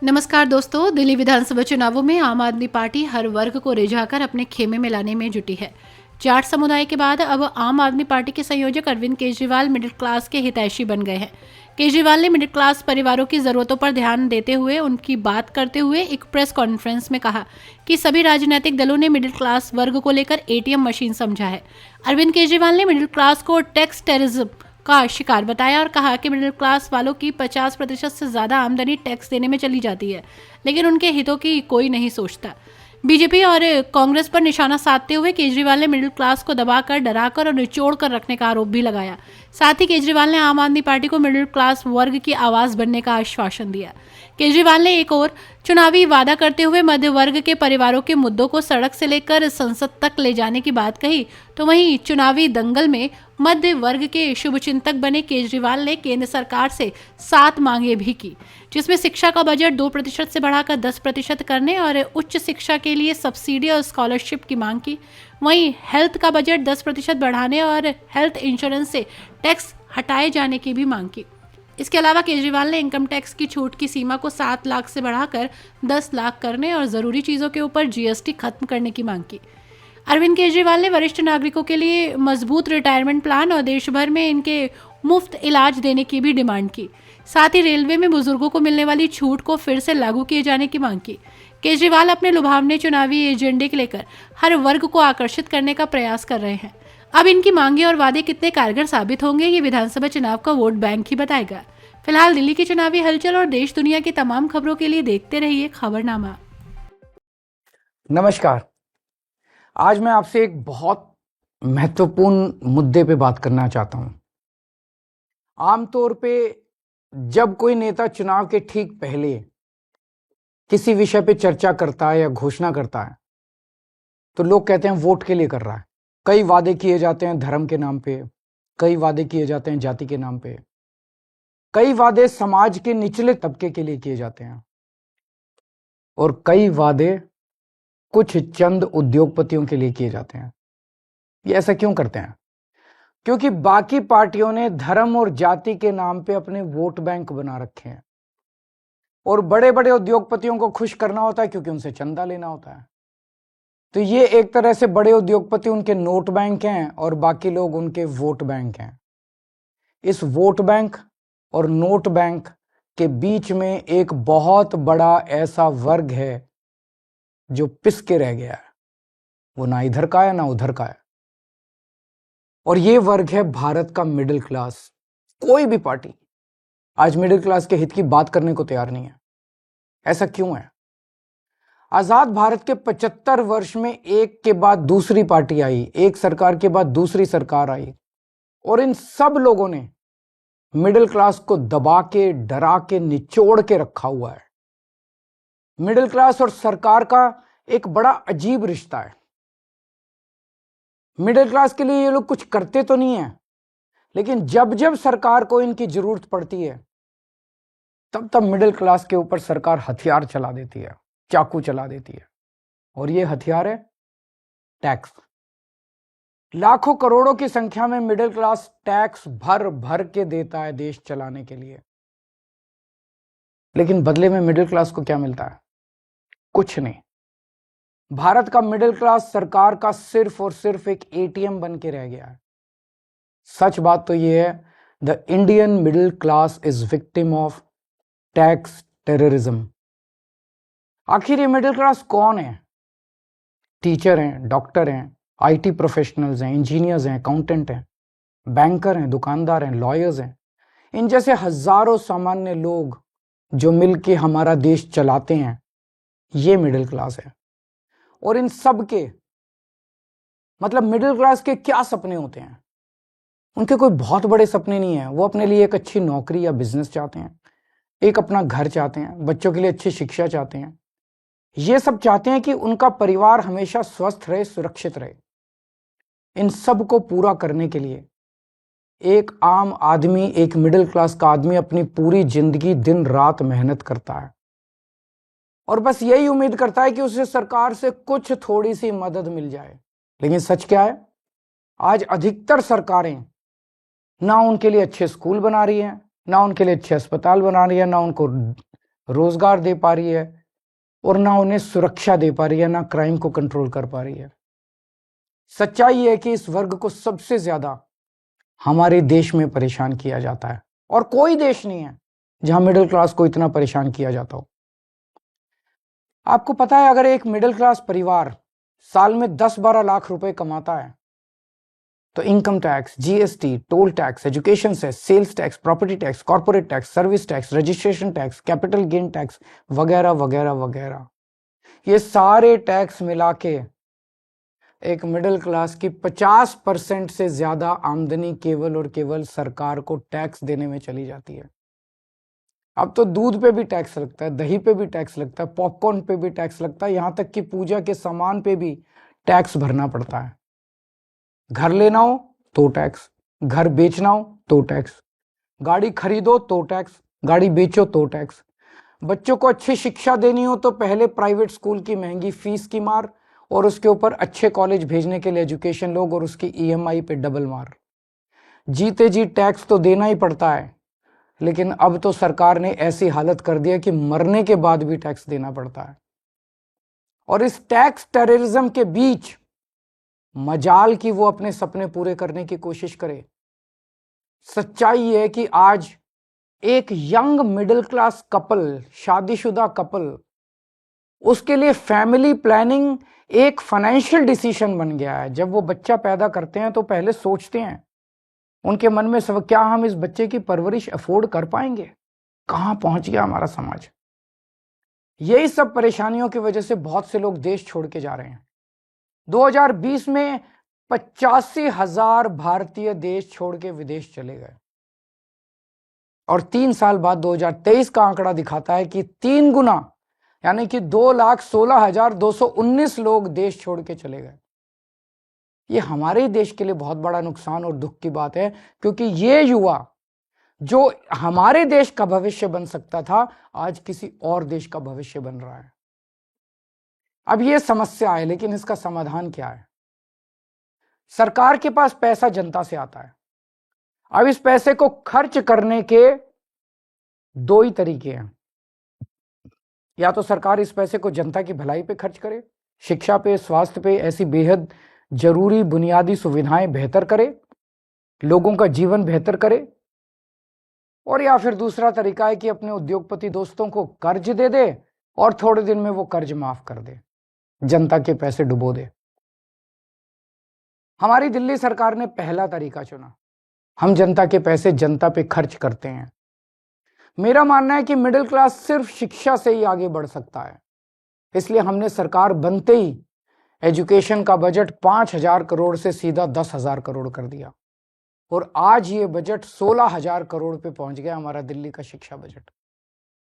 नमस्कार दोस्तों, दिल्ली विधानसभा चुनावों में आम आदमी पार्टी हर वर्ग को रिझाकर अपने खेमे में लाने में जुटी है। जाट समुदाय के बाद अब आम आदमी पार्टी के संयोजक अरविंद केजरीवाल मिडिल क्लास के हितैषी बन गए हैं। केजरीवाल ने मिडिल क्लास परिवारों की जरूरतों पर ध्यान देते हुए उनकी बात करते हुए एक प्रेस कॉन्फ्रेंस में कहा कि सभी राजनीतिक दलों ने मिडिल क्लास वर्ग को लेकर एटीएम मशीन समझा है। अरविंद केजरीवाल ने मिडिल क्लास को टैक्स टेररिज्म का शिकार बताया और कहा कि मिडिल क्लास वालों की 50% से ज्यादा आमदनी टैक्स देने में चली जाती है, लेकिन उनके हितों की कोई नहीं सोचता। बीजेपी और कांग्रेस पर निशाना साधते हुए केजरीवाल ने मिडिल क्लास को दबाकर, डराकर और निचोड़ कर रखने का आरोप भी लगाया। साथ ही केजरीवाल ने आम आदमी पार्टी को मिडिल क्लास वर्ग की आवाज बनने का आश्वासन दिया। केजरीवाल ने एक और चुनावी वादा करते हुए मध्य वर्ग के परिवारों के मुद्दों को सड़क से लेकर संसद तक ले जाने की बात कही, तो वहीं चुनावी दंगल में मध्य वर्ग के शुभचिंतक बने केजरीवाल ने केंद्र सरकार से 7 मांगे भी की, जिसमें शिक्षा का बजट 2% से बढ़ाकर 10% करने और उच्च शिक्षा के लिए सब्सिडी और स्कॉलरशिप की मांग की। वहीं हेल्थ का बजट 10% बढ़ाने और हेल्थ इंश्योरेंस से टैक्स हटाए जाने की भी मांग की। इसके अलावा केजरीवाल ने इनकम टैक्स की छूट की सीमा को 7 लाख से बढ़ाकर 10 लाख करने और जरूरी चीजों के ऊपर जीएसटी खत्म करने की मांग की। अरविंद केजरीवाल ने वरिष्ठ नागरिकों के लिए मजबूत रिटायरमेंट प्लान और देश भर में इनके मुफ्त इलाज देने की भी डिमांड की। साथ ही रेलवे में बुजुर्गों को मिलने वाली छूट को फिर से लागू किए जाने की मांग की। केजरीवाल अपने लुभावने चुनावी एजेंडे को लेकर हर वर्ग को आकर्षित करने का प्रयास कर रहे हैं। अब इनकी मांगे और वादे कितने कारगर साबित होंगे, ये विधानसभा चुनाव का वोट बैंक ही बताएगा। फिलहाल दिल्ली की चुनावी हलचल और देश दुनिया की तमाम खबरों के लिए देखते रहिए खबरनामा। नमस्कार। आज मैं आपसे एक बहुत महत्वपूर्ण मुद्दे पे बात करना चाहता हूं। आमतौर पे जब कोई नेता चुनाव के ठीक पहले किसी विषय पे चर्चा करता है या घोषणा करता है तो लोग कहते हैं वोट के लिए कर रहा है। कई वादे किए जाते हैं धर्म के नाम पे, कई वादे किए जाते हैं जाति के नाम पे, कई वादे समाज के निचले तबके के लिए किए जाते हैं और कई वादे कुछ चंद उद्योगपतियों के लिए किए जाते हैं। ये ऐसा क्यों करते हैं? क्योंकि बाकी पार्टियों ने धर्म और जाति के नाम पे अपने वोट बैंक बना रखे हैं और बड़े बड़े उद्योगपतियों को खुश करना होता है क्योंकि उनसे चंदा लेना होता है। तो ये एक तरह से बड़े उद्योगपति उनके नोट बैंक हैं और बाकी लोग उनके वोट बैंक हैं। इस वोट बैंक और नोट बैंक के बीच में एक बहुत बड़ा ऐसा वर्ग है जो पिस के रह गया है। वो ना इधर का है ना उधर का है और ये वर्ग है भारत का मिडिल क्लास। कोई भी पार्टी आज मिडिल क्लास के हित की बात करने को तैयार नहीं है। ऐसा क्यों है? आजाद भारत के 75 वर्ष में एक के बाद दूसरी पार्टी आई, एक सरकार के बाद दूसरी सरकार आई और इन सब लोगों ने मिडिल क्लास को दबा के, डरा के, निचोड़ के रखा हुआ है। मिडिल क्लास और सरकार का एक बड़ा अजीब रिश्ता है। मिडिल क्लास के लिए ये लोग कुछ करते तो नहीं है, लेकिन जब जब सरकार को इनकी जरूरत पड़ती है तब तब मिडिल क्लास के ऊपर सरकार हथियार चला देती है, चाकू चला देती है और ये हथियार है टैक्स। लाखों करोड़ों की संख्या में मिडिल क्लास टैक्स भर भर के देता है देश चलाने के लिए, लेकिन बदले में मिडिल क्लास को क्या मिलता है? कुछ नहीं। भारत का मिडिल क्लास सरकार का सिर्फ और सिर्फ एक एटीएम बन के रह गया है। सच बात तो यह है, the Indian middle class is victim of tax terrorism. आखिर ये मिडिल क्लास कौन है? टीचर हैं, डॉक्टर हैं, आईटी प्रोफेशनल्स हैं, इंजीनियर्स हैं, अकाउंटेंट हैं, बैंकर हैं, दुकानदार हैं, लॉयर्स हैं। इन जैसे हजारों सामान्य लोग जो मिलके हमारा देश चलाते हैं, ये मिडिल क्लास है। और इन सब के मतलब मिडिल क्लास के क्या सपने होते हैं? उनके कोई बहुत बड़े सपने नहीं है। वो अपने लिए एक अच्छी नौकरी या बिजनेस चाहते हैं, एक अपना घर चाहते हैं, बच्चों के लिए अच्छी शिक्षा चाहते हैं। ये सब चाहते हैं कि उनका परिवार हमेशा स्वस्थ रहे, सुरक्षित रहे। इन सब को पूरा करने के लिए एक आम आदमी, एक मिडिल क्लास का आदमी अपनी पूरी जिंदगी दिन रात मेहनत करता है और बस यही उम्मीद करता है कि उसे सरकार से कुछ थोड़ी सी मदद मिल जाए। लेकिन सच क्या है? आज अधिकतर सरकारें ना उनके लिए अच्छे स्कूल बना रही हैं, ना उनके लिए अच्छे अस्पताल बना रही है, ना उनको रोजगार दे पा रही है और ना उन्हें सुरक्षा दे पा रही है, ना क्राइम को कंट्रोल कर पा रही है। सच्चाई है कि इस वर्ग को सबसे ज्यादा हमारे देश में परेशान किया जाता है और कोई देश नहीं है जहां मिडिल क्लास को इतना परेशान किया जाता हो। आपको पता है, अगर एक मिडिल क्लास परिवार साल में 10-12 लाख रुपए कमाता है तो income tax, GST, toll tax, education cess, sales tax, property tax, corporate tax, service tax, registration tax, capital gain tax वगैरह वगैरह वगैरह, ये सारे टैक्स मिला के एक मिडिल क्लास की 50% से ज्यादा आमदनी केवल और केवल सरकार को टैक्स देने में चली जाती है। अब तो दूध पे भी टैक्स लगता है, दही पे भी टैक्स लगता है, पॉपकॉर्न पे भी टैक्स लगता है, यहां तक कि पूजा के सामान पे भी टैक्स भरना पड़ता है। घर लेना हो तो टैक्स, घर बेचना हो तो टैक्स, गाड़ी खरीदो तो टैक्स, गाड़ी बेचो तो टैक्स, बच्चों को अच्छी शिक्षा देनी हो तो पहले प्राइवेट स्कूल की महंगी फीस की मार और उसके ऊपर अच्छे कॉलेज भेजने के लिए एजुकेशन लोग और उसकी ईएमआई पे डबल मार। जीते जी टैक्स तो देना ही पड़ता है, लेकिन अब तो सरकार ने ऐसी हालत कर दी है कि मरने के बाद भी टैक्स देना पड़ता है। और इस टैक्स टेररिज्म के बीच मजाल की वो अपने सपने पूरे करने की कोशिश करे। सच्चाई है कि आज एक यंग मिडिल क्लास कपल, शादीशुदा कपल, उसके लिए फैमिली प्लानिंग एक फाइनेंशियल डिसीजन बन गया है। जब वो बच्चा पैदा करते हैं तो पहले सोचते हैं, उनके मन में सब, क्या हम इस बच्चे की परवरिश अफोर्ड कर पाएंगे? कहां पहुंच गया हमारा समाज। यही सब परेशानियों की वजह से बहुत से लोग देश छोड़ के जा रहे हैं। 2020 में 85,000 भारतीय देश छोड़ के विदेश चले गए और 3 साल बाद 2023 का आंकड़ा दिखाता है कि 3 गुना, यानी कि 2,16,219 लोग देश छोड़ के चले गए। ये हमारे देश के लिए बहुत बड़ा नुकसान और दुख की बात है, क्योंकि ये युवा जो हमारे देश का भविष्य बन सकता था, आज किसी और देश का भविष्य बन रहा है। अब ये समस्या है, लेकिन इसका समाधान क्या है? सरकार के पास पैसा जनता से आता है। अब इस पैसे को खर्च करने के 2 ही तरीके हैं। या तो सरकार इस पैसे को जनता की भलाई पे खर्च करे, शिक्षा पे, स्वास्थ्य पे, ऐसी बेहद जरूरी बुनियादी सुविधाएं बेहतर करे, लोगों का जीवन बेहतर करे। और या फिर दूसरा तरीका है कि अपने उद्योगपति दोस्तों को कर्ज दे दे और थोड़े दिन में वो कर्ज माफ कर दे, जनता के पैसे डुबो दे। हमारी दिल्ली सरकार ने पहला तरीका चुना। हम जनता के पैसे जनता पे खर्च करते हैं। मेरा मानना है कि मिडिल क्लास सिर्फ शिक्षा से ही आगे बढ़ सकता है, इसलिए हमने सरकार बनते ही एजुकेशन का बजट 5,000 करोड़ से सीधा 10,000 करोड़ कर दिया और आज ये बजट 16,000 करोड़ पे पहुंच गया, हमारा दिल्ली का शिक्षा बजट।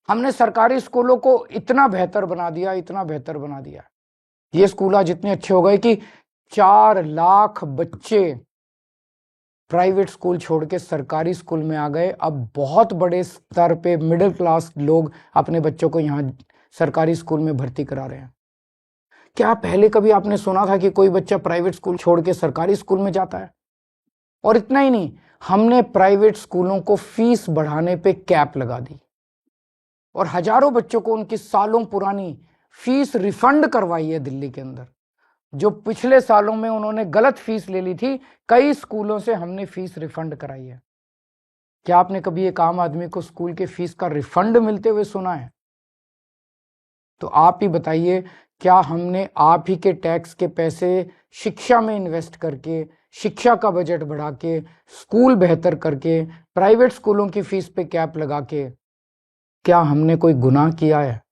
हमने सरकारी स्कूलों को इतना बेहतर बना दिया, इतना बेहतर बना दिया, ये स्कूल आज इतने अच्छे हो गए कि 4 लाख बच्चे प्राइवेट स्कूल छोड़ के सरकारी स्कूल में आ गए। अब बहुत बड़े स्तर पे मिडिल क्लास लोग अपने बच्चों को यहाँ सरकारी स्कूल में भर्ती करा रहे हैं। क्या पहले कभी आपने सुना था कि कोई बच्चा प्राइवेट स्कूल छोड़ के सरकारी स्कूल में जाता है? और इतना ही नहीं, हमने प्राइवेट स्कूलों को फीस बढ़ाने पे कैप लगा दी और हजारों बच्चों को उनकी सालों पुरानी फीस रिफंड करवाई है दिल्ली के अंदर। जो पिछले सालों में उन्होंने गलत फीस ले ली थी, कई स्कूलों से हमने फीस रिफंड कराई है। क्या आपने कभी एक आम आदमी को स्कूल के फीस का रिफंड मिलते हुए सुना है? तो आप ही बताइए, क्या हमने आप ही के टैक्स के पैसे शिक्षा में इन्वेस्ट करके, शिक्षा का बजट बढ़ा के, स्कूल बेहतर करके, प्राइवेट स्कूलों की फीस पे कैप लगा के, क्या हमने कोई गुनाह किया है?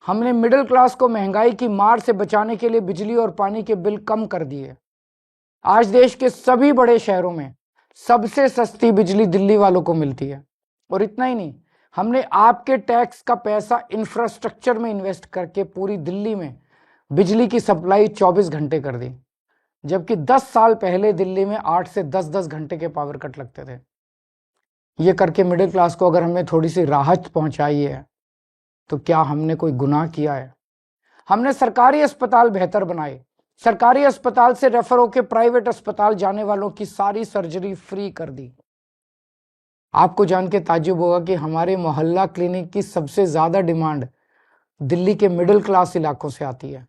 हमने मिडिल क्लास को महंगाई की मार से बचाने के लिए बिजली और पानी के बिल कम कर दिए। आज देश के सभी बड़े शहरों में सबसे सस्ती बिजली दिल्ली वालों को मिलती है। और इतना ही नहीं, हमने आपके टैक्स का पैसा इंफ्रास्ट्रक्चर में इन्वेस्ट करके पूरी दिल्ली में बिजली की सप्लाई 24 घंटे कर दी, जबकि 10 साल पहले दिल्ली में 8 से 10-10 घंटे के पावर कट लगते थे। ये करके मिडिल क्लास को अगर हमने थोड़ी सी राहत पहुंचाई है, तो क्या हमने कोई गुनाह किया है? हमने सरकारी अस्पताल बेहतर बनाए, सरकारी अस्पताल से रेफर होकर प्राइवेट अस्पताल जाने वालों की सारी सर्जरी फ्री कर दी। आपको जान के ताज्जुब होगा कि हमारे मोहल्ला क्लिनिक की सबसे ज्यादा डिमांड दिल्ली के मिडिल क्लास इलाकों से आती है।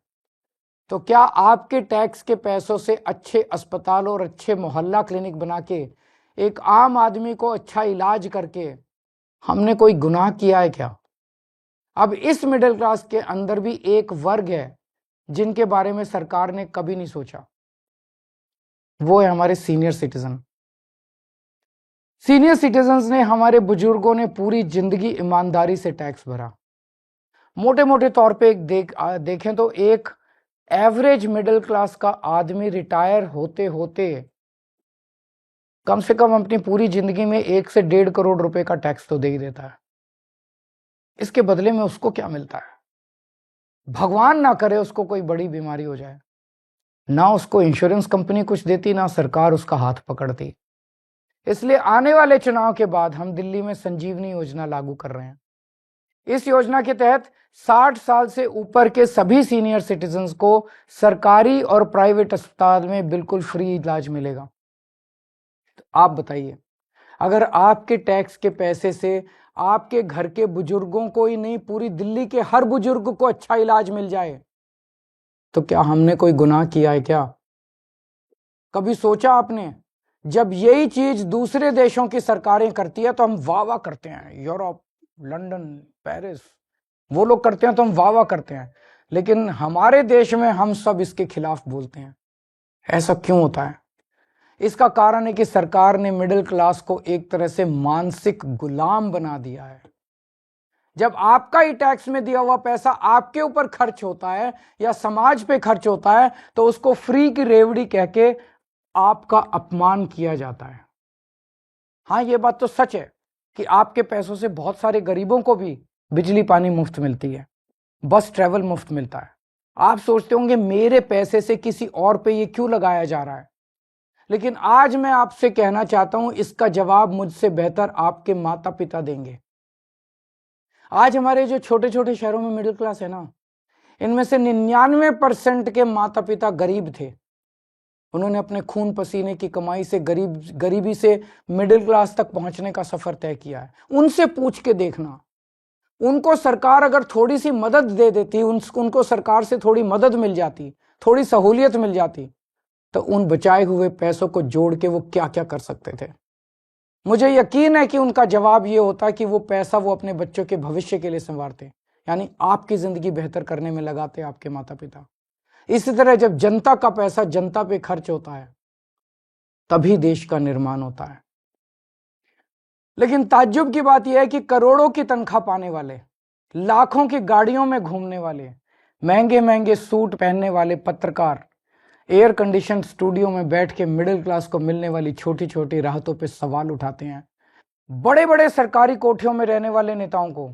तो क्या आपके टैक्स के पैसों से अच्छे अस्पताल और अच्छे मोहल्ला क्लिनिक बना के एक आम आदमी को अच्छा इलाज करके हमने कोई गुनाह किया है क्या? अब इस मिडिल क्लास के अंदर भी एक वर्ग है जिनके बारे में सरकार ने कभी नहीं सोचा, वो है हमारे सीनियर सिटीजन। सीनियर सिटीजन्स ने, हमारे बुजुर्गों ने पूरी जिंदगी ईमानदारी से टैक्स भरा। मोटे मोटे तौर पे देखें तो एक एवरेज मिडिल क्लास का आदमी रिटायर होते होते कम से कम अपनी पूरी जिंदगी में 1 से 1.5 करोड़ रुपए का टैक्स तो दे ही देता है। इसके बदले में उसको क्या मिलता है? भगवान ना करे उसको कोई बड़ी बीमारी हो जाए, ना उसको इंश्योरेंस कंपनी कुछ देती, ना सरकार उसका हाथ पकड़ती। इसलिए आने वाले चुनाव के बाद हम दिल्ली में संजीवनी योजना लागू कर रहे हैं। इस योजना के तहत 60 साल से ऊपर के सभी सीनियर सिटीजन्स को सरकारी और प्राइवेट अस्पताल में बिल्कुल फ्री इलाज मिलेगा। तो आप बताइए, अगर आपके टैक्स के पैसे से आपके घर के बुजुर्गों को ही नहीं, पूरी दिल्ली के हर बुजुर्ग को अच्छा इलाज मिल जाए, तो क्या हमने कोई गुनाह किया है क्या? कभी सोचा आपने? जब यही चीज दूसरे देशों की सरकारें करती है तो हम वाह वाह करते हैं, यूरोप, लंदन, पेरिस, वो लोग करते हैं तो हम वाह वाह करते हैं, लेकिन हमारे देश में हम सब इसके खिलाफ बोलते हैं। ऐसा क्यों होता है? इसका कारण है कि सरकार ने मिडिल क्लास को एक तरह से मानसिक गुलाम बना दिया है। जब आपका ही टैक्स में दिया हुआ पैसा आपके ऊपर खर्च होता है या समाज पे खर्च होता है, तो उसको फ्री की रेवड़ी कह के आपका अपमान किया जाता है। हाँ, ये बात तो सच है कि आपके पैसों से बहुत सारे गरीबों को भी बिजली पानी मुफ्त मिलती है, बस ट्रैवल मुफ्त मिलता है। आप सोचते होंगे मेरे पैसे से किसी और पे ये क्यों लगाया जा रहा है, लेकिन आज मैं आपसे कहना चाहता हूं, इसका जवाब मुझसे बेहतर आपके माता पिता देंगे। आज हमारे जो छोटे छोटे शहरों में मिडिल क्लास है ना, इनमें से 99% के माता पिता गरीब थे। उन्होंने अपने खून पसीने की कमाई से गरीबी से मिडिल क्लास तक पहुंचने का सफर तय किया है। उनसे पूछ के देखना, उनको सरकार अगर थोड़ी सी मदद दे देती, उनको सरकार से थोड़ी मदद मिल जाती, थोड़ी सहूलियत मिल जाती, तो उन बचाए हुए पैसों को जोड़ के वो क्या क्या कर सकते थे। मुझे यकीन है कि उनका जवाब ये होता कि वो पैसा वो अपने बच्चों के भविष्य के लिए संवारते, यानी आपकी जिंदगी बेहतर करने में लगाते आपके माता पिता। इसी तरह जब जनता का पैसा जनता पे खर्च होता है, तभी देश का निर्माण होता है। लेकिन ताज्जुब की बात यह है कि करोड़ों की तनख्वाह पाने वाले, लाखों की गाड़ियों में घूमने वाले, महंगे महंगे सूट पहनने वाले पत्रकार, एयर कंडीशन स्टूडियो में बैठ के मिडिल क्लास को मिलने वाली छोटी छोटी राहतों पे सवाल उठाते हैं। बड़े बड़े सरकारी कोठियों में रहने वाले नेताओं को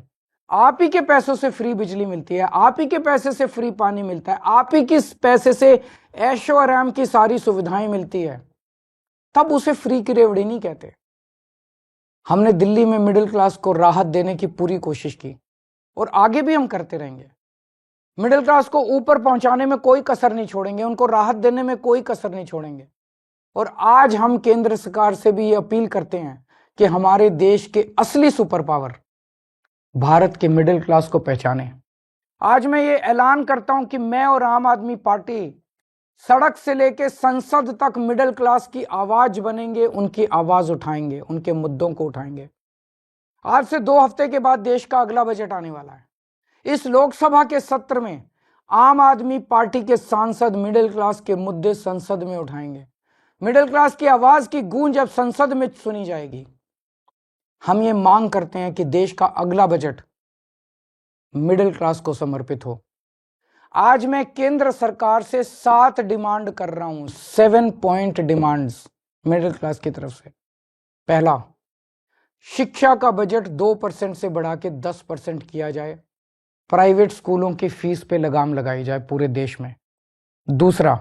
आप ही के पैसों से फ्री बिजली मिलती है, आप ही के पैसे से फ्री पानी मिलता है, आप ही के पैसे से ऐशो आराम की सारी सुविधाएं मिलती है, तब उसे फ्री की रेवड़ी नहीं कहते। हमने दिल्ली में मिडिल क्लास को राहत देने की पूरी कोशिश की और आगे भी हम करते रहेंगे। मिडिल क्लास को ऊपर पहुंचाने में कोई कसर नहीं छोड़ेंगे, उनको राहत देने में कोई कसर नहीं छोड़ेंगे। और आज हम केंद्र सरकार से भी ये अपील करते हैं कि हमारे देश के असली सुपर पावर भारत के मिडिल क्लास को पहचाने। आज मैं ये ऐलान करता हूं कि मैं और आम आदमी पार्टी सड़क से लेके संसद तक मिडिल क्लास की आवाज बनेंगे, उनकी आवाज उठाएंगे, उनके मुद्दों को उठाएंगे। आज से 2 हफ्ते के बाद देश का अगला बजट आने वाला है। इस लोकसभा के सत्र में आम आदमी पार्टी के सांसद मिडिल क्लास के मुद्दे संसद में उठाएंगे। मिडिल क्लास की आवाज की गूंज अब संसद में सुनी जाएगी। हम ये मांग करते हैं कि देश का अगला बजट मिडिल क्लास को समर्पित हो। आज मैं केंद्र सरकार से 7 डिमांड कर रहा हूं, 7 पॉइंट डिमांड्स मिडिल क्लास की तरफ से। पहला, शिक्षा का बजट 2% से बढ़ा के 10% किया जाए, प्राइवेट स्कूलों की फीस पे लगाम लगाई जाए पूरे देश में। दूसरा,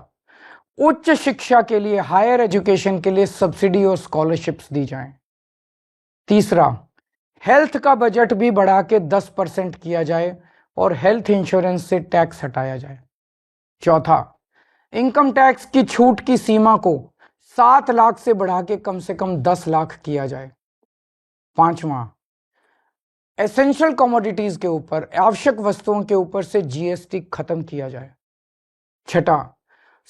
उच्च शिक्षा के लिए, हायर एजुकेशन के लिए सब्सिडी और स्कॉलरशिप्स दी जाएं। तीसरा, हेल्थ का बजट भी बढ़ा के 10% किया जाए और हेल्थ इंश्योरेंस से टैक्स हटाया जाए। चौथा, इनकम टैक्स की छूट की सीमा को 7 लाख से बढ़ा के कम 10 लाख किया जाए। पांचवा, एसेंशियल कमोडिटीज के ऊपर, आवश्यक वस्तुओं के ऊपर से जीएसटी खत्म किया जाए। छठा,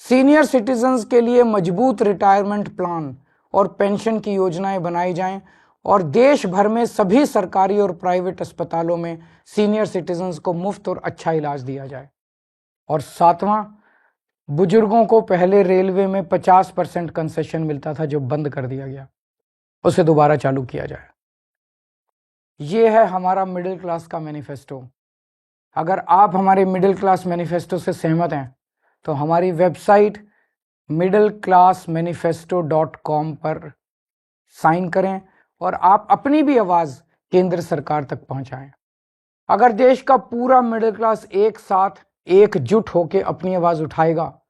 सीनियर सिटीजन्स के लिए मजबूत रिटायरमेंट प्लान और पेंशन की योजनाएं बनाई जाएं और देश भर में सभी सरकारी और प्राइवेट अस्पतालों में सीनियर सिटीजन्स को मुफ्त और अच्छा इलाज दिया जाए। और सातवां, बुजुर्गों को पहले रेलवे में 50% कंसेशन मिलता था जो बंद कर दिया गया, उसे दोबारा चालू किया जाए। ये है हमारा मिडिल क्लास का मैनिफेस्टो। अगर आप हमारे मिडिल क्लास मैनिफेस्टो से सहमत हैं तो हमारी वेबसाइट middleclassmanifesto.com पर साइन करें और आप अपनी भी आवाज केंद्र सरकार तक पहुंचाएं। अगर देश का पूरा मिडिल क्लास एक साथ एकजुट होकर अपनी आवाज उठाएगा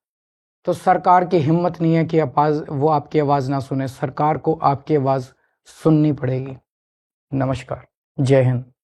तो सरकार की हिम्मत नहीं है कि वो आपकी आवाज ना सुने। सरकार को आपकी आवाज सुननी पड़ेगी। नमस्कार, जय हिंद।